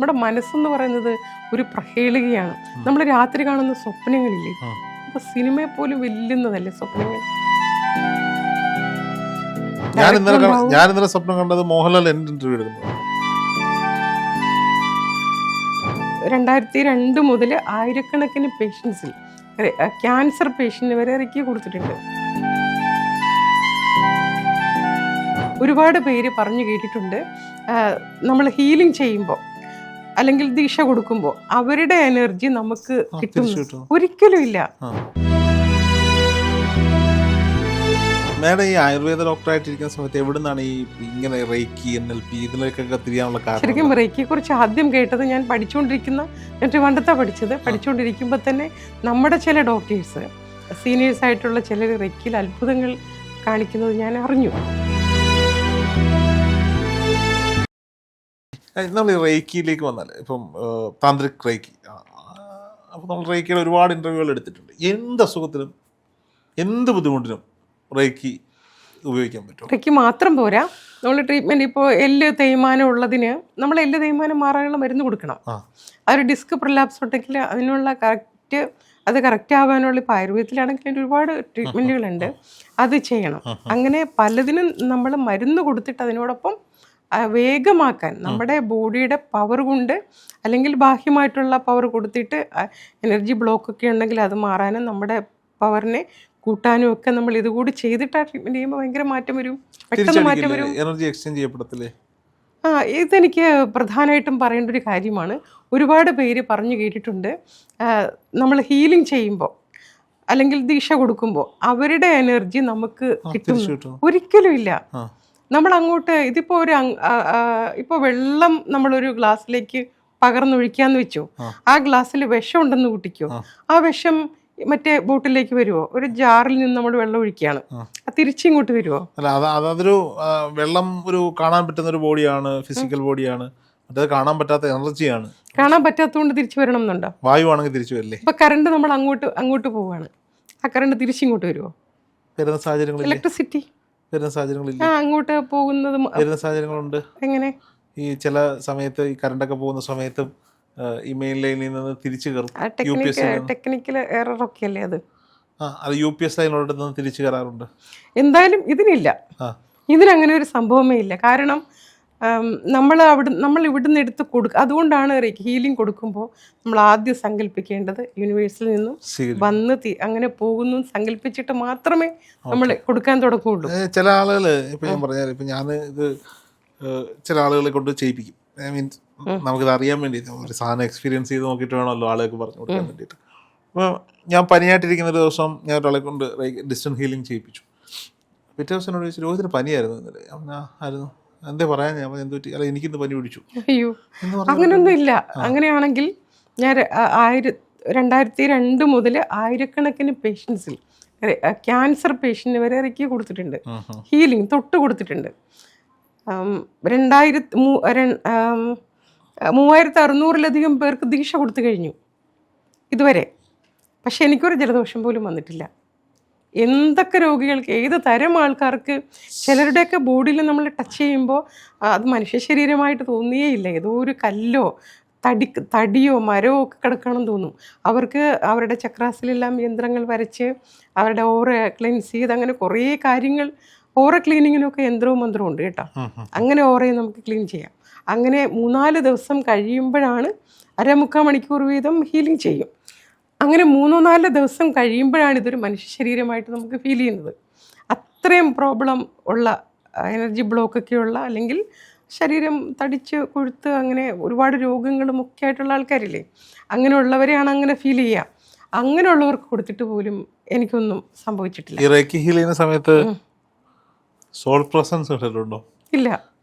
നമ്മുടെ മനസ്സെന്ന് പറയുന്നത് ഒരു പ്രഹേളികയാണ്. നമ്മൾ രാത്രി കാണുന്ന സ്വപ്നങ്ങളില്ലേ, അപ്പൊ സിനിമയെ പോലും വെല്ലുന്നതല്ലേ സ്വപ്നങ്ങൾ. ഞാൻ ഇന്നലെ സ്വപ്നം കണ്ടത് മോഹൻലാൽ എൻ്റെ ഇന്റർവ്യൂ എടുക്കുന്നത്. 2002 മുതൽ ആയിരക്കണക്കിന് പേഷ്യൻസിൽ ക്യാൻസർ പേഷ്യൻ്റ് വരെ ഇറക്കി കൊടുത്തിട്ടുണ്ട്. ഒരുപാട് പേര് പറഞ്ഞു കേട്ടിട്ടുണ്ട്, നമ്മൾ ഹീലിംഗ് ചെയ്യുമ്പോൾ അല്ലെങ്കിൽ ദീക്ഷ കൊടുക്കുമ്പോൾ അവരുടെ എനർജി നമുക്ക് കിട്ടും. ഒരിക്കലും ഇല്ല. മേഡം ഈ ആയുർവേദ ഡോക്ടറായിട്ടിരിക്കുന്ന സമയത്ത് എവിടെ നിന്നാണ് ഈ ഇങ്ങനെ റേക്കി NLP ഇതിലേക്കൊക്കെ തിരിയാനുള്ള കാരണം? ശരിക്കും റേക്കിയെ കുറിച്ച് ആദ്യം കേട്ടത് ഞാൻ പഠിച്ചുകൊണ്ടിരിക്കുന്ന, ഞാൻ പണ്ടത്തെ പഠിച്ചുകൊണ്ടിരിക്കുമ്പോൾ തന്നെ നമ്മുടെ ചില ഡോക്ടേഴ്സ് സീനിയേഴ്സ് ആയിട്ടുള്ള ചിലർ റേക്കിയിൽ അത്ഭുതങ്ങൾ കാണിക്കുന്നത് ഞാൻ അറിഞ്ഞു. നമ്മൾ റേക്കിയിലേക്ക് വന്നാൽ ഇപ്പം താന്ത്രിക് റേക്കി, അപ്പം നമ്മൾ റേക്കിയുടെ ഒരുപാട് ഇൻ്റർവ്യൂകൾ എടുത്തിട്ടുണ്ട്. എന്ത് അസുഖത്തിനും എന്ത് ബുദ്ധിമുട്ടിനും റേക്കി ഉപയോഗിക്കാൻ പറ്റും. റേക്കി മാത്രം പോരാ, നമ്മൾ ട്രീറ്റ്മെൻറ്റ് ഇപ്പോൾ എല്ല് തേയ്മാനം ഉള്ളതിന് നമ്മൾ എല്ല് തേയ്മാനം മാറാനുള്ള മരുന്ന് കൊടുക്കണം. അതൊരു ഡിസ്ക് പ്രൊലാപ്സ് ഉണ്ടെങ്കിൽ അതിനുള്ള കറക്റ്റ് ആവാനുള്ള ഇപ്പോൾ ആയുർവേദത്തിലാണെങ്കിൽ അതിൻ്റെ ഒരുപാട് ട്രീറ്റ്മെൻറ്റുകളുണ്ട്, അത് ചെയ്യണം. അങ്ങനെ പലതിനും നമ്മൾ മരുന്ന് കൊടുത്തിട്ട് അതിനോടൊപ്പം വേഗമാക്കാൻ നമ്മുടെ ബോഡിയുടെ പവർ കൊണ്ട് അല്ലെങ്കിൽ ബാഹ്യമായിട്ടുള്ള പവർ കൊടുത്തിട്ട് എനർജി ബ്ലോക്കൊക്കെ ഉണ്ടെങ്കിൽ അത് മാറാനും നമ്മുടെ പവറിനെ കൂട്ടാനും ഒക്കെ നമ്മൾ ഇതുകൂടി ചെയ്തിട്ട് ആ ട്രീറ്റ്മെൻറ്റ് ചെയ്യുമ്പോൾ ഭയങ്കര മാറ്റം വരും, പെട്ടെന്ന് മാറ്റം വരും. എനർജി എക്സ്ചേഞ്ച് ചെയ്യപ്പെടത്തില്ലേ? ഇതെനിക്ക് പ്രധാനമായിട്ടും പറയേണ്ട ഒരു കാര്യമാണ്. ഒരുപാട് പേര് പറഞ്ഞു കേട്ടിട്ടുണ്ട്, നമ്മൾ ഹീലിംഗ് ചെയ്യുമ്പോൾ അല്ലെങ്കിൽ ദീക്ഷ കൊടുക്കുമ്പോൾ അവരുടെ എനർജി നമുക്ക് കിട്ടും. ഒരിക്കലും ഇല്ല. നമ്മൾ അങ്ങോട്ട് ഇതിപ്പോൾ ഇപ്പോൾ വെള്ളം നമ്മളൊരു ഗ്ലാസ്സിലേക്ക് പകർന്നൊഴിക്കാന്ന് വെച്ചോ, ആ ഗ്ലാസ്സിൽ വിഷം ഉണ്ടെന്ന് കൂട്ടിക്കോ, ആ വിഷം മറ്റേ ബോട്ടിലേക്ക് വരുമോ? ഒരു ജാറിൽ നിന്ന് നമ്മൾ വെള്ളം ഒഴിക്കുകയാണ്, തിരിച്ചിങ്ങോട്ട് വരുമോ? അല്ല, അതൊരു വെള്ളം ഒരു കാണാൻ പറ്റുന്ന ഒരു ബോഡിയാണ്, ഫിസിക്കൽ ബോഡിയാണ്. മറ്റേത് കാണാൻ പറ്റാത്ത എനർജിയാണ്. കാണാൻ പറ്റാത്തതുകൊണ്ട് തിരിച്ചു വരണം എന്നുണ്ടോ? വായു ആണെങ്കിൽ തിരിച്ചു വരില്ലേ? ഇപ്പൊ കറണ്ട് നമ്മൾ അങ്ങോട്ട് പോവാണ്, ആ കറണ്ട് തിരിച്ചിങ്ങോട്ട് വരുമോ? വരുന്ന സാഹചര്യങ്ങൾ, ഇലക്ട്രിസിറ്റി വരുന്ന സാഹചര്യങ്ങളില്ല. അങ്ങോട്ട് പോകുന്നത് വരുന്ന സാഹചര്യങ്ങളുണ്ട്. എങ്ങനെ? ഈ ചില സമയത്ത് ഈ കറണ്ടൊക്കെ പോകുന്ന സമയത്തും ഈ മെയിൻ ലൈനിൽ നിന്ന് തിരിച്ചു കയറും. ടെക്നിക്കൽ എററൊക്കെ അല്ലേ അത്? അത് UPS ലൈനിലോട്ട് നിന്ന് തിരിച്ചു കയറാറുണ്ട്. എന്തായാലും ഇതിനില്ല, ഇതിനങ്ങനെ ഒരു സംഭവമേ ഇല്ല. കാരണം നമ്മൾ ഇവിടുന്ന് എടുത്ത് കൊടുക്കുക. അതുകൊണ്ടാണ് ഹീലിംഗ് കൊടുക്കുമ്പോൾ നമ്മൾ ആദ്യം സങ്കല്പിക്കേണ്ടത് യൂണിവേഴ്സിൽ നിന്നും വന്ന് അങ്ങനെ പോകുന്നു സങ്കല്പിച്ചിട്ട് മാത്രമേ നമ്മൾ കൊടുക്കാൻ തുടങ്ങുള്ളൂ. ചില ആളുകൾ ഇപ്പം ഞാൻ പറഞ്ഞാൽ ഇപ്പം ഞാൻ ഇത് ചില ആളുകളെ കൊണ്ട് ചെയ്യിപ്പിക്കും. മീൻസ് നമുക്കിത് അറിയാൻ വേണ്ടിയിട്ട് ഒരു സാധനം എക്സ്പീരിയൻസ് ചെയ്ത് നോക്കിയിട്ട് വേണമല്ലോ ആളുകൾക്ക് പറഞ്ഞു കൊടുക്കാൻ വേണ്ടിയിട്ട്. അപ്പോൾ ഞാൻ പനിയായിട്ടിരിക്കുന്ന ഒരു ദിവസം ഞാൻ ഒരാളെ കൊണ്ട് ഡിസ്റ്റൻസ് ഹീലിംഗ് ചെയ്യിപ്പിച്ചു. പിറ്റേ ദിവസം എന്നോട് ചോദിച്ചു, രോഹിതിന് പനിയായിരുന്നു ഇന്നലെ. ആയിരുന്നു, എന്തേ പറയാൻ? ഞാൻ എന്ത് പറ്റി? അല്ല, എനിക്കിന്ന് പനി പിടിച്ചു. അയ്യോ, അങ്ങനെയൊന്നും ഇല്ല. അങ്ങനെയാണെങ്കിൽ ഞാൻ 2002 മുതൽ ആയിരക്കണക്കിന് പേഷ്യൻസിൽ ക്യാൻസർ പേഷ്യൻ്റ് വരെ ഇറക്കി കൊടുത്തിട്ടുണ്ട്, ഹീലിംഗ് തൊട്ട് കൊടുത്തിട്ടുണ്ട്. 3600-ലധികം പേർക്ക് ദീക്ഷ കൊടുത്തു കഴിഞ്ഞു ഇതുവരെ. പക്ഷെ എനിക്കൊരു ജലദോഷം പോലും വന്നിട്ടില്ല. എന്തൊക്കെ രോഗികൾക്ക്, ഏത് തരം ആൾക്കാർക്ക്, ചിലരുടെയൊക്കെ ബോഡിയിൽ നമ്മൾ ടച്ച് ചെയ്യുമ്പോൾ അത് മനുഷ്യ ശരീരമായിട്ട് തോന്നുകയില്ല, ഏതോ ഒരു കല്ലോ തടിയോ മരമോ ഒക്കെ കിടക്കണമെന്ന് തോന്നും. അവർക്ക് അവരുടെ ചക്രാസിലെല്ലാം യന്ത്രങ്ങൾ വരച്ച് അവരുടെ ഓറ ക്ലീൻസ് ചെയ്ത് അങ്ങനെ കുറേ കാര്യങ്ങൾ. ഓറ ക്ലീനിങ്ങിനൊക്കെ യന്ത്രവും മന്ത്രവും ഉണ്ട് കേട്ടോ. അങ്ങനെ ഓറയെ നമുക്ക് ക്ലീൻ ചെയ്യാം. അങ്ങനെ 3-4 ദിവസം കഴിയുമ്പോഴാണ് 1/4 മണിക്കൂർ വീതം ഹീലിംഗ് ചെയ്യും. അങ്ങനെ 3-4 ദിവസം കഴിയുമ്പോഴാണ് ഇതൊരു മനുഷ്യ ശരീരമായിട്ട് നമുക്ക് ഫീൽ ചെയ്യുന്നത്. അത്രയും പ്രോബ്ലം ഉള്ള എനർജി ബ്ലോക്കൊക്കെയുള്ള അല്ലെങ്കിൽ ശരീരം തടിച്ച് കൊഴുത്ത് അങ്ങനെ ഒരുപാട് രോഗങ്ങളും ഒക്കെ ആയിട്ടുള്ള ആൾക്കാരില്ലേ, അങ്ങനെയുള്ളവരെയാണ് അങ്ങനെ ഫീൽ ചെയ്യുക. അങ്ങനെയുള്ളവർക്ക് കൊടുത്തിട്ട് പോലും എനിക്കൊന്നും സംഭവിച്ചിട്ടില്ല. ഈ റേക്കി ഹീൽ ചെയ്യുന്ന സമയത്ത് സോൾ പ്രസൻസ് കണ്ടിട്ടുണ്ടോ? ഇല്ല.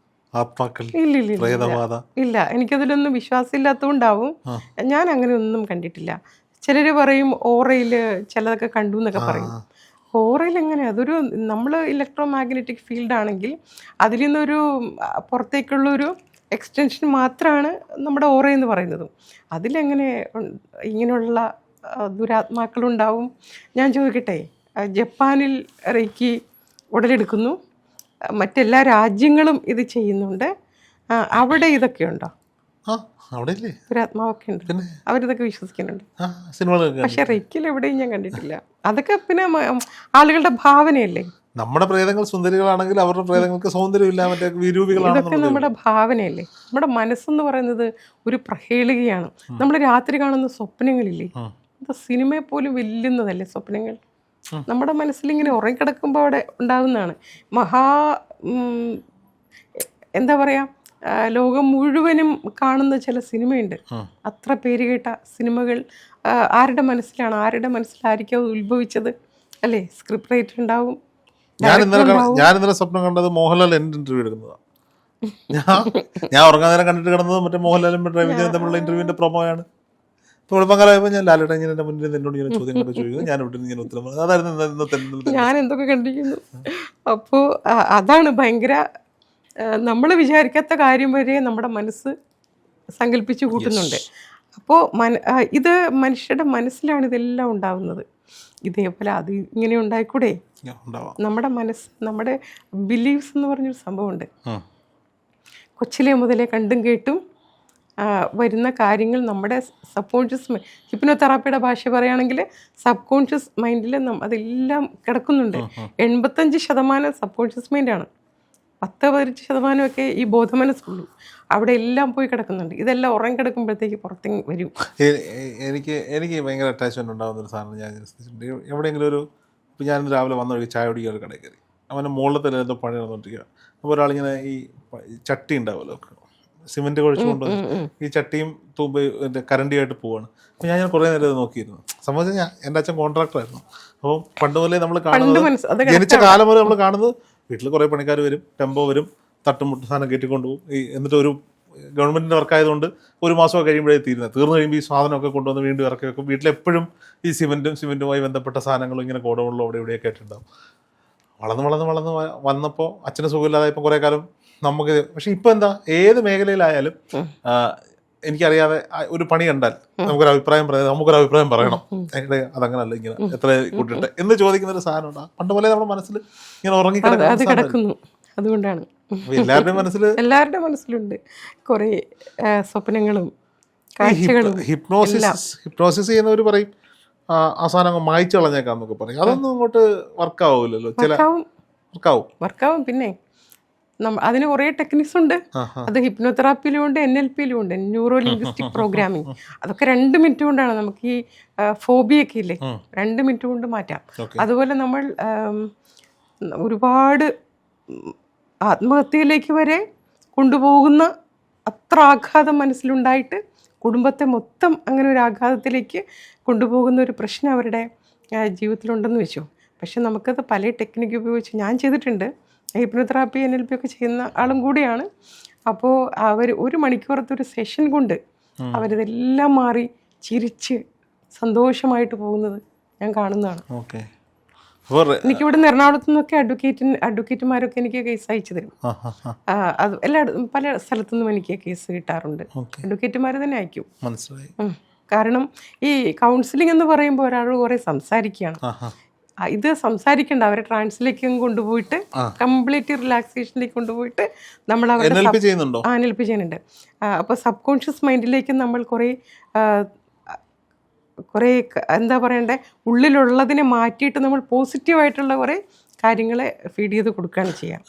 ആത്മാക്കൾ? ഇല്ല, എനിക്കതിലൊന്നും വിശ്വാസമില്ലാത്തതുകൊണ്ടാവും ഞാൻ അങ്ങനെ ഒന്നും കണ്ടിട്ടില്ല. ചിലർ പറയും ഓറയിൽ ചിലതൊക്കെ കണ്ടു എന്നൊക്കെ പറയും. ഓറയിൽ എങ്ങനെ? അതൊരു നമ്മൾ ഇലക്ട്രോ മാഗ്നറ്റിക് ഫീൽഡ് ആണെങ്കിൽ അതിൽ നിന്നൊരു പുറത്തേക്കുള്ളൊരു എക്സ്റ്റൻഷൻ മാത്രമാണ് നമ്മുടെ ഓറ എന്ന് പറയുന്നത്. അതിലെങ്ങനെ ഇങ്ങനെയുള്ള ദുരാത്മാക്കളുണ്ടാവും? ഞാൻ ചോദിക്കട്ടെ, ജപ്പാനിൽ റേക്കി ഉടലെടുക്കുന്നു, മറ്റെല്ലാ രാജ്യങ്ങളും ഇത് ചെയ്യുന്നുണ്ട്, അവിടെ ഇതൊക്കെ ഉണ്ടോ? ആ അവിടെ ഇല്ലേ ഒരു ആത്മാവൊക്കെ ഉണ്ട്, പിന്നെ അവരിതൊക്കെ വിശ്വസിക്കുന്നുണ്ട്. സിനിമകളൊക്കെ പക്ഷെ റെക്കിൽ എവിടെയും ഞാൻ കണ്ടിട്ടില്ല. അതൊക്കെ പിന്നെ ആളുകളുടെ ഭാവനയല്ലേ. നമ്മുടെ പ്രേതങ്ങൾ സുന്ദരികളാണെങ്കിൽ അവരുടെ പ്രേതങ്ങൾക്ക് സൗന്ദര്യമില്ല, മറ്റേ വിരൂപികളാണെന്നുള്ളത്. ഇതൊക്കെ നമ്മുടെ ഭാവനയല്ലേ. നമ്മുടെ മനസ്സെന്ന് പറയുന്നത് ഒരു പ്രഹേളികയാണ്. നമ്മൾ രാത്രി കാണുന്ന സ്വപ്നങ്ങളില്ലേ, അത് സിനിമയെ പോലും വെല്ലുന്നതല്ലേ സ്വപ്നങ്ങൾ. നമ്മുടെ മനസ്സിലിങ്ങനെ ഉറങ്ങിക്കിടക്കുമ്പോൾ അവിടെ ഉണ്ടാകുന്നതാണ്. എന്താ പറയുക, ലോകം മുഴുവനും കാണുന്ന ചില സിനിമയുണ്ട്. അത്ര പേര് കേട്ട സിനിമകൾ ആരുടെ മനസ്സിലാണ്, ആരുടെ മനസ്സിലായിരിക്കും അത് ഉത്ഭവിച്ചത് അല്ലേ. സ്ക്രിപ്റ്റ് റൈറ്റർ ഉണ്ടാവും. ഞാൻ ഇന്നലെ സ്വപ്നം കണ്ടത് മോഹൻലാൽ എൻ്റെ ഇന്റർവ്യൂ എടുക്കുന്നതാണ്. ഞാൻ ഉറങ്ങാൻ നേരം കണ്ടിട്ട് കിടന്നത് മറ്റേ മോഹൻലാലും രവിചന്ദ്രൻ തമ്മിലുള്ള ഇന്റർവ്യൂവിന്റെ പ്രൊമോയാണ്. ഇപ്പോൾ പങ്കാളായപ്പോൾ ഞാൻ ലാലേട്ടൻ ഇങ്ങനെ എൻ്റെ മുന്നിൽ എന്നോട് ഇങ്ങനെ ചോദ്യങ്ങളൊക്കെ ചോദിക്കുന്നു, ഞാൻ ഇവിടെ ഇങ്ങനെ ഉത്തരം പറഞ്ഞു. അതായിരുന്നു ഞാൻ എന്തൊക്കെ കണ്ടിരിക്കുന്നു. അപ്പോൾ അതാണ് ഭയങ്കര, നമ്മൾ വിചാരിക്കാത്ത കാര്യം വരെ നമ്മുടെ മനസ്സ് സങ്കല്പിച്ച് കൂട്ടുന്നുണ്ട്. അപ്പോൾ ഇത് മനുഷ്യരുടെ മനസ്സിലാണ് ഇതെല്ലാം ഉണ്ടാവുന്നത്. ഇതേപോലെ അത് ഇങ്ങനെ ഉണ്ടായിക്കൂടെ. നമ്മുടെ മനസ്സ്, നമ്മുടെ ബിലീവ്സ് എന്ന് പറഞ്ഞൊരു സംഭവമുണ്ട്. കൊച്ചിലെ മുതലേ കണ്ടും കേട്ടും വരുന്ന കാര്യങ്ങൾ നമ്മുടെ സബ് കോൺഷ്യസ് ഹിപ്നോതെറാപ്പിയുടെ ഭാഷ പറയുകയാണെങ്കിൽ സബ് കോൺഷ്യസ് മൈൻഡിൽ അതെല്ലാം കിടക്കുന്നുണ്ട്. 85% സബ് കോൺഷ്യസ് മൈൻഡാണ്. 10-15% ഈ ബോധമനസ്സുള്ളൂ. അവിടെ എല്ലാം പോയി കിടക്കുന്നുണ്ട്. ഇതെല്ലാം ഉറങ്ങിക്കിടക്കുമ്പോഴത്തേക്ക് പുറത്തേക്ക് വരും. എനിക്ക് ഭയങ്കര അറ്റാച്ച്മെൻറ്റ് ഉണ്ടാകുന്നൊരു സാധനം ഞാൻ ശ്രദ്ധിച്ചിട്ടുണ്ട്. എവിടെയെങ്കിലും ഇപ്പോൾ ഞാൻ രാവിലെ വന്ന വഴി ചായ കുടിക്കാൻ ഒരു കടയിൽ കയറി, അവൻ്റെ മുകളിൽ തന്നെ എന്തോ പണി നടന്നുകൊണ്ടിരിക്കുക. അപ്പോൾ ഒരാളിങ്ങനെ ഈ ചട്ടി ഉണ്ടാവുമല്ലോ, സിമെൻറ്റ് കുഴച്ച് കൊണ്ടുവന്ന് ഈ ചട്ടിയും കരണ്ടിയായിട്ട് പോവാണ്. അപ്പോൾ ഞാൻ കുറേ നേരം നോക്കിയിരുന്നു. സംബന്ധിച്ച് എൻ്റെ അച്ഛൻ കോൺട്രാക്ടറായിരുന്നു. അപ്പോൾ പണ്ട് മുതലേ നമ്മൾ കാണുന്നത്, ജനിച്ച കാലം മുതലേ നമ്മൾ കാണുന്നത്, വീട്ടിൽ കുറേ പണിക്കാർ വരും, ടെമ്പോ വരും, തട്ടുമുട്ട് സാധനം കയറ്റിക്കൊണ്ടുപോകും. എന്നിട്ട് ഒരു ഗവൺമെൻറ്റിൻ്റെ വർക്കായതുകൊണ്ട് ഒരു മാസമൊക്കെ കഴിയുമ്പോഴേ തീർന്നു കഴിയുമ്പോൾ ഈ സാധനമൊക്കെ കൊണ്ടുവന്ന് വീണ്ടും ഇറക്കി വെക്കും. വീട്ടിലെപ്പോഴും ഈ സിമെൻറ്റുമായി ബന്ധപ്പെട്ട സാധനങ്ങളും ഇങ്ങനെ കോടകളിലും അവിടെ ഇവിടെയൊക്കെ ആയിട്ടുണ്ടാവും. വളർന്ന് വന്നപ്പോൾ അച്ഛന് സുഖമില്ലാതായപ്പോൾ കുറേ കാലം നമുക്ക്. പക്ഷെ ഇപ്പം എന്താ, ഏത് മേഖലയിലായാലും എനിക്കറിയാതെ ഒരു പണി കണ്ടാൽ നമുക്കൊരു അഭിപ്രായം പറയണം. അതങ്ങനല്ല, ഇങ്ങനെ എത്ര കൂട്ടിട്ടെ എന്ന് ചോദിക്കുന്നൊരു സാധനം ഉണ്ടാകും. പണ്ട് പോലെ നമ്മുടെ മനസ്സിൽ ഇങ്ങനെ ഉറങ്ങിക്കിടക്കുന്നു. അതുകൊണ്ടാണ് എല്ലാവരുടെ മനസ്സിലുണ്ട് കുറേ സ്വപ്നങ്ങളും കാഴ്ചകളും. ഹിപ്നോസിസ് ചെയ്യുന്നവർ പറയും അവസാനം മായ്ച്ചു കളഞ്ഞേക്കാം എന്നൊക്കെ പറയും. അതൊന്നും ഇങ്ങോട്ട് വർക്കാവില്ലല്ലോ. വർക്കാവും. പിന്നെ അതിന് കുറേ ടെക്നിക്സ് ഉണ്ട്. അത് ഹിപ്നോതെറാപ്പിയിലും ഉണ്ട്, NLPയിലും ഉണ്ട്, ന്യൂറോ ലിംഗ്വിസ്റ്റിക് പ്രോഗ്രാമിങ്. അതൊക്കെ 2 മിനിറ്റ് കൊണ്ടാണ് നമുക്ക് ഈ ഫോബിയൊക്കെ ഇല്ലേ 2 മിനിറ്റ് കൊണ്ട് മാറ്റാം. അതുപോലെ നമ്മൾ ഒരുപാട് ആത്മഹത്യയിലേക്ക് വരെ കൊണ്ടുപോകുന്ന അത്ര ആഘാതം മനസ്സിലുണ്ടായിട്ട് കുടുംബത്തെ മൊത്തം അങ്ങനെ ഒരു ആഘാതത്തിലേക്ക് കൊണ്ടുപോകുന്ന ഒരു പ്രശ്നം അവരുടെ ജീവിതത്തിലുണ്ടെന്ന് വെച്ചു. പക്ഷെ നമുക്കത് പല ടെക്നിക്ക് ഉപയോഗിച്ച് ഞാൻ ചെയ്തിട്ടുണ്ട്. ഹിപ്നോതെറാപ്പി NLP ഒക്കെ ചെയ്യുന്ന ആളും കൂടിയാണ്. അപ്പോൾ അവർ 1 മണിക്കൂറത്തെ ഒരു സെഷൻ കൊണ്ട് അവരിതെല്ലാം മാറി ചിരിച്ച് സന്തോഷമായിട്ട് പോകുന്നത് ഞാൻ കാണുന്നതാണ്. എനിക്കിവിടുന്ന് എറണാകുളത്തു നിന്നൊക്കെ അഡ്വക്കേറ്റുമാരൊക്കെ എനിക്ക് കേസ് അയച്ചു തരും. അത് പല സ്ഥലത്തുനിന്നും എനിക്ക് കേസ് കിട്ടാറുണ്ട്. അഡ്വക്കേറ്റുമാർ തന്നെ അയക്കും. കാരണം ഈ കൗൺസിലിംഗ് എന്ന് പറയുമ്പോൾ ഒരാൾ കുറേ സംസാരിക്കുകയാണ്. ഇത് സംസാരിക്കേണ്ട, അവരെ ട്രാൻസിലേക്ക് കൊണ്ടുപോയിട്ട് കംപ്ലീറ്റ് റിലാക്സേഷനിലേക്ക് കൊണ്ടുപോയിട്ട് നമ്മൾ അവരുടെ NLP ചെയ്യുന്നുണ്ട്. അപ്പോൾ സബ് കോൺഷ്യസ് മൈൻഡിലേക്ക് നമ്മൾ കുറേ എന്താ പറയണ്ടേ, ഉള്ളിലുള്ളതിനെ മാറ്റിയിട്ട് നമ്മൾ പോസിറ്റീവായിട്ടുള്ള കുറേ കാര്യങ്ങളെ ഫീഡ് ചെയ്ത് കൊടുക്കുകയാണ് ചെയ്യാം.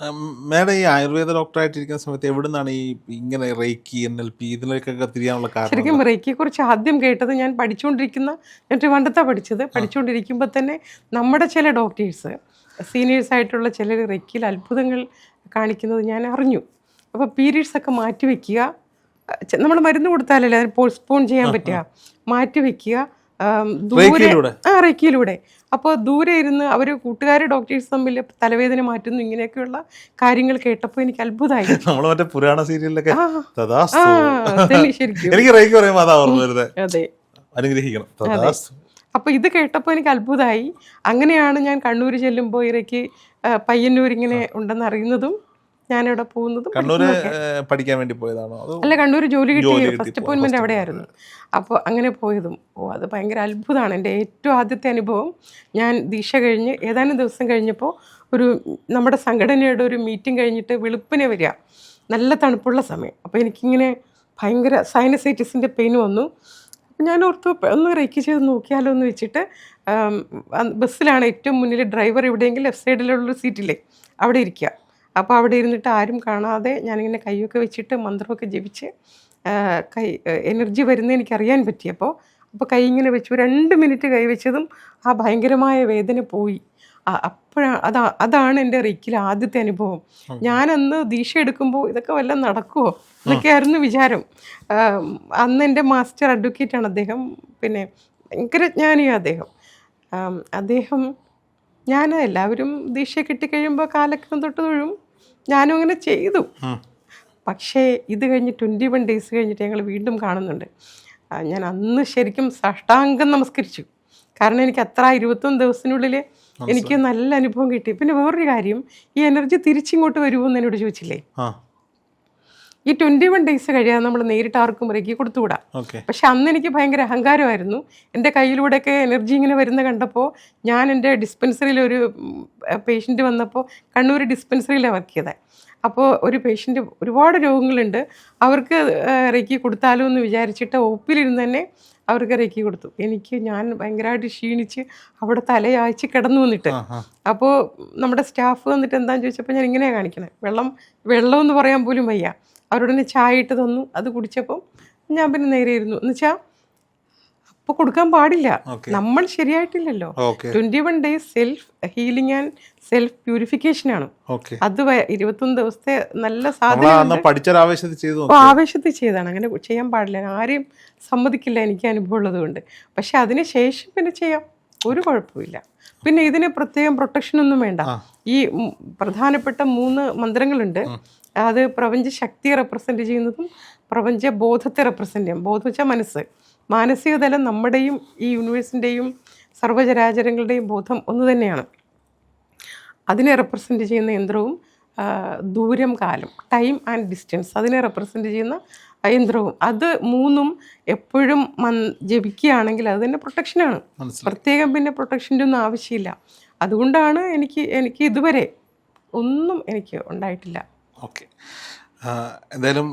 മേഡം ഈ ആയുർവേദ ഡോക്ടറായിട്ടിരിക്കുന്ന സമയത്ത് എവിടെ നിന്നാണ് ഈ ഇങ്ങനെ റേക്കി NLP ഇതിലേക്കൊക്കെ തിരിയാനുള്ള കാരണം? ശരിക്കും റേക്കിയെക്കുറിച്ച് ആദ്യം കേട്ടത് ഞാൻ ട്രിവാൻഡ്രത്താണ് പഠിച്ചുകൊണ്ടിരിക്കുമ്പോൾ തന്നെ നമ്മുടെ ചില ഡോക്ടേഴ്സ്, സീനിയേഴ്സായിട്ടുള്ള ചിലർ റേക്കിയിൽ അത്ഭുതങ്ങൾ കാണിക്കുന്നത് ഞാൻ അറിഞ്ഞു. അപ്പോൾ പീരീഡ്സൊക്കെ മാറ്റി വയ്ക്കുക, നമ്മൾ മരുന്ന് കൊടുത്താലല്ലേ അതിന് പോസ്റ്റ്പോൺ ചെയ്യാൻ പറ്റുക, മാറ്റി വയ്ക്കുക റേക്കിയിലൂടെ. അപ്പോൾ ദൂരെ ഇരുന്ന് അവർ കൂട്ടുകാർ ഡോക്ടേഴ്സ് തമ്മിൽ തലവേദന മാറ്റുന്നു, ഇങ്ങനെയൊക്കെയുള്ള കാര്യങ്ങൾ കേട്ടപ്പോൾ എനിക്ക് അത്ഭുതമായി. അതെ, അപ്പോൾ ഇത് കേട്ടപ്പോൾ എനിക്ക് അത്ഭുതമായി. അങ്ങനെയാണ് ഞാൻ കണ്ണൂർ ചെല്ലുമ്പോൾ ഇറക്കി പയ്യന്നൂർ ഇങ്ങനെ ഉണ്ടെന്ന് അറിയുന്നതും ഞാനിവിടെ പോകുന്നതും. പഠിക്കാൻ വേണ്ടി പോയതാണോ? അല്ല, കണ്ണൂർ ജോലി കിട്ടി, ഫസ്റ്റ് അപ്പോയിൻമെൻറ്റ് അവിടെയായിരുന്നു. അപ്പോൾ അങ്ങനെ പോയതും അത് ഭയങ്കര അത്ഭുതമാണ്. എൻ്റെ ഏറ്റവും ആദ്യത്തെ അനുഭവം, ഞാൻ ദീക്ഷ കഴിഞ്ഞ് ഏതാനും ദിവസം കഴിഞ്ഞപ്പോൾ നമ്മുടെ സംഘടനയുടെ ഒരു മീറ്റിംഗ് കഴിഞ്ഞിട്ട് വെളുപ്പിനെ വരിക, നല്ല തണുപ്പുള്ള സമയം. അപ്പോൾ എനിക്കിങ്ങനെ ഭയങ്കര സൈനസൈറ്റിസിൻ്റെ പെയിൻ വന്നു. അപ്പം ഞാൻ ഓർത്തു ഒന്ന് റേക്കി ചെയ്ത് നോക്കിയാലോ എന്ന് വെച്ചിട്ട് ബസ്സിലാണ് ഏറ്റവും മുന്നിൽ ഡ്രൈവർ എവിടെയെങ്കിലും ലെഫ്റ്റ് സൈഡിലുള്ളൊരു സീറ്റില്ലേ അവിടെ ഇരിക്കുക. അപ്പോൾ അവിടെ ഇരുന്നിട്ട് ആരും കാണാതെ ഞാനിങ്ങനെ കൈയൊക്കെ വെച്ചിട്ട് മന്ത്രമൊക്കെ ജപിച്ച് കൈ എനർജി വരുന്നത് എനിക്കറിയാൻ പറ്റിയപ്പോൾ കൈ ഇങ്ങനെ വെച്ചു 2 മിനിറ്റ് കൈ വെച്ചതും ആ ഭയങ്കരമായ വേദന പോയി. അതാണ് എൻ്റെ റേക്കിലെ ആദ്യത്തെ അനുഭവം. ഞാനന്ന് ദീക്ഷ എടുക്കുമ്പോൾ ഇതൊക്കെ വല്ലതും നടക്കുമോ എന്നൊക്കെയായിരുന്നു വിചാരം. അന്ന് എൻ്റെ മാസ്റ്റർ അഡ്വക്കേറ്റാണ് അദ്ദേഹം, പിന്നെ ഭയങ്കര ജ്ഞാനിയാണ് അദ്ദേഹം. ഞാൻ എല്ലാവരും ദീക്ഷ കിട്ടിക്കഴിയുമ്പോൾ കാലൊക്കെ തൊട്ട് തൊഴും, ഞാനും അങ്ങനെ ചെയ്തു. പക്ഷേ ഇത് കഴിഞ്ഞ് 21 ഡേയ്സ് കഴിഞ്ഞിട്ട് ഞങ്ങൾ വീണ്ടും കാണുന്നുണ്ട്. ഞാൻ അന്ന് ശരിക്കും സാഷ്ടാംഗം നമസ്കരിച്ചു. കാരണം എനിക്ക് അത്ര 21 ദിവസത്തിനുള്ളിൽ എനിക്ക് നല്ല അനുഭവം കിട്ടി. പിന്നെ വേറൊരു കാര്യം, ഈ എനർജി തിരിച്ചിങ്ങോട്ട് വരുമോ എന്ന് എന്നോട് ചോദിച്ചില്ലേ. ഈ 21 ഡേയ്സ് കഴിയാതെ നമ്മൾ നേരിട്ട് ആർക്കും റെക്കി കൊടുത്തുകൂടാ. പക്ഷെ അന്ന് എനിക്ക് ഭയങ്കര അഹങ്കാരമായിരുന്നു. എൻ്റെ കയ്യിലൂടെയൊക്കെ എനർജി ഇങ്ങനെ വരുന്ന കണ്ടപ്പോൾ ഞാൻ എൻ്റെ ഡിസ്പെൻസറിയിൽ ഒരു പേഷ്യൻ്റ് വന്നപ്പോൾ, കണ്ണൂർ ഡിസ്പെൻസറിയിലാണ് വർക്ക് ചെയ്തത്. അപ്പോൾ ഒരു പേഷ്യൻ്റ് ഒരുപാട് രോഗങ്ങളുണ്ട്, അവർക്ക് റെക്കി കൊടുത്താലോ എന്ന് വിചാരിച്ചിട്ട് ഒപ്പിലിരുന്ന് തന്നെ അവർക്ക് റെക്കി കൊടുത്തു. ഞാൻ ഭയങ്കരമായിട്ട് ക്ഷീണിച്ച് അവിടെ തലയാഴ്ച കിടന്നു വന്നിട്ട്. അപ്പോൾ നമ്മുടെ സ്റ്റാഫ് വന്നിട്ട് എന്താണെന്ന് ചോദിച്ചപ്പോൾ ഞാൻ ഇങ്ങനെയാണ് കാണിക്കണേ, വെള്ളം എന്ന് പറയാൻ പോലും വയ്യ. അവരോടനെ ചായ ഇട്ട് തന്നു, അത് കുടിച്ചപ്പം ഞാൻ പിന്നെ നേരെ ഇരുന്നു. എന്നുവെച്ചാൽ അപ്പോൾ കൊടുക്കാൻ പാടില്ല, നമ്മൾ ശരിയായിട്ടില്ലല്ലോ. 21 days self healing and self പ്യൂരിഫിക്കേഷനാണ്. അത് 21 ദിവസത്തെ നല്ല സാധനം ആവേശത്തിൽ ചെയ്താണ്. അങ്ങനെ ചെയ്യാൻ പാടില്ല, ആരെയും സമ്മതിക്കില്ല, എനിക്ക് അനുഭവം ഉള്ളത് കൊണ്ട്. പക്ഷെ അതിന് ശേഷം പിന്നെ ചെയ്യാം, ഒരു കുഴപ്പമില്ല. പിന്നെ ഇതിന് പ്രത്യേകം പ്രൊട്ടക്ഷനൊന്നും വേണ്ട. ഈ പ്രധാനപ്പെട്ട 3 മന്ത്രങ്ങളുണ്ട്. അത് പ്രപഞ്ച ശക്തിയെ റെപ്രസെൻ്റ് ചെയ്യുന്നതും പ്രപഞ്ച ബോധത്തെ റെപ്രസെൻ്റ് ചെയ്യും. ബോധം വെച്ചാൽ മനസ്സ്, മാനസിക തലം നമ്മുടെയും ഈ യൂണിവേഴ്സിൻ്റെയും സർവ്വചരാചരങ്ങളുടെയും ബോധം ഒന്ന് തന്നെയാണ്. അതിനെ റെപ്രസെൻ്റ് ചെയ്യുന്ന യന്ത്രവും ദൂരം, കാലം, ടൈം ആൻഡ് ഡിസ്റ്റൻസ്, അതിനെ റെപ്രസെൻ്റ് ചെയ്യുന്ന യന്ത്രവും, അത് 3ഉം എപ്പോഴും ജപിക്കുകയാണെങ്കിൽ അത് തന്നെ പ്രൊട്ടക്ഷനാണ്. പ്രത്യേകം പിന്നെ പ്രൊട്ടക്ഷൻ്റെ ഒന്നും ആവശ്യമില്ല. അതുകൊണ്ടാണ് എനിക്ക് ഇതുവരെ ഒന്നും എനിക്ക് ഉണ്ടായിട്ടില്ല. ഓക്കെ, എന്തായാലും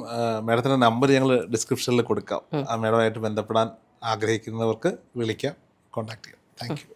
മാഡത്തിൻ്റെ നമ്പർ ഞങ്ങൾ ഡിസ്ക്രിപ്ഷനിൽ കൊടുക്കാം. ആ മാഡമായിട്ട് ബന്ധപ്പെടാൻ ആഗ്രഹിക്കുന്നവർക്ക് വിളിക്കാം, കോൺടാക്ട് ചെയ്യാം. Thank you.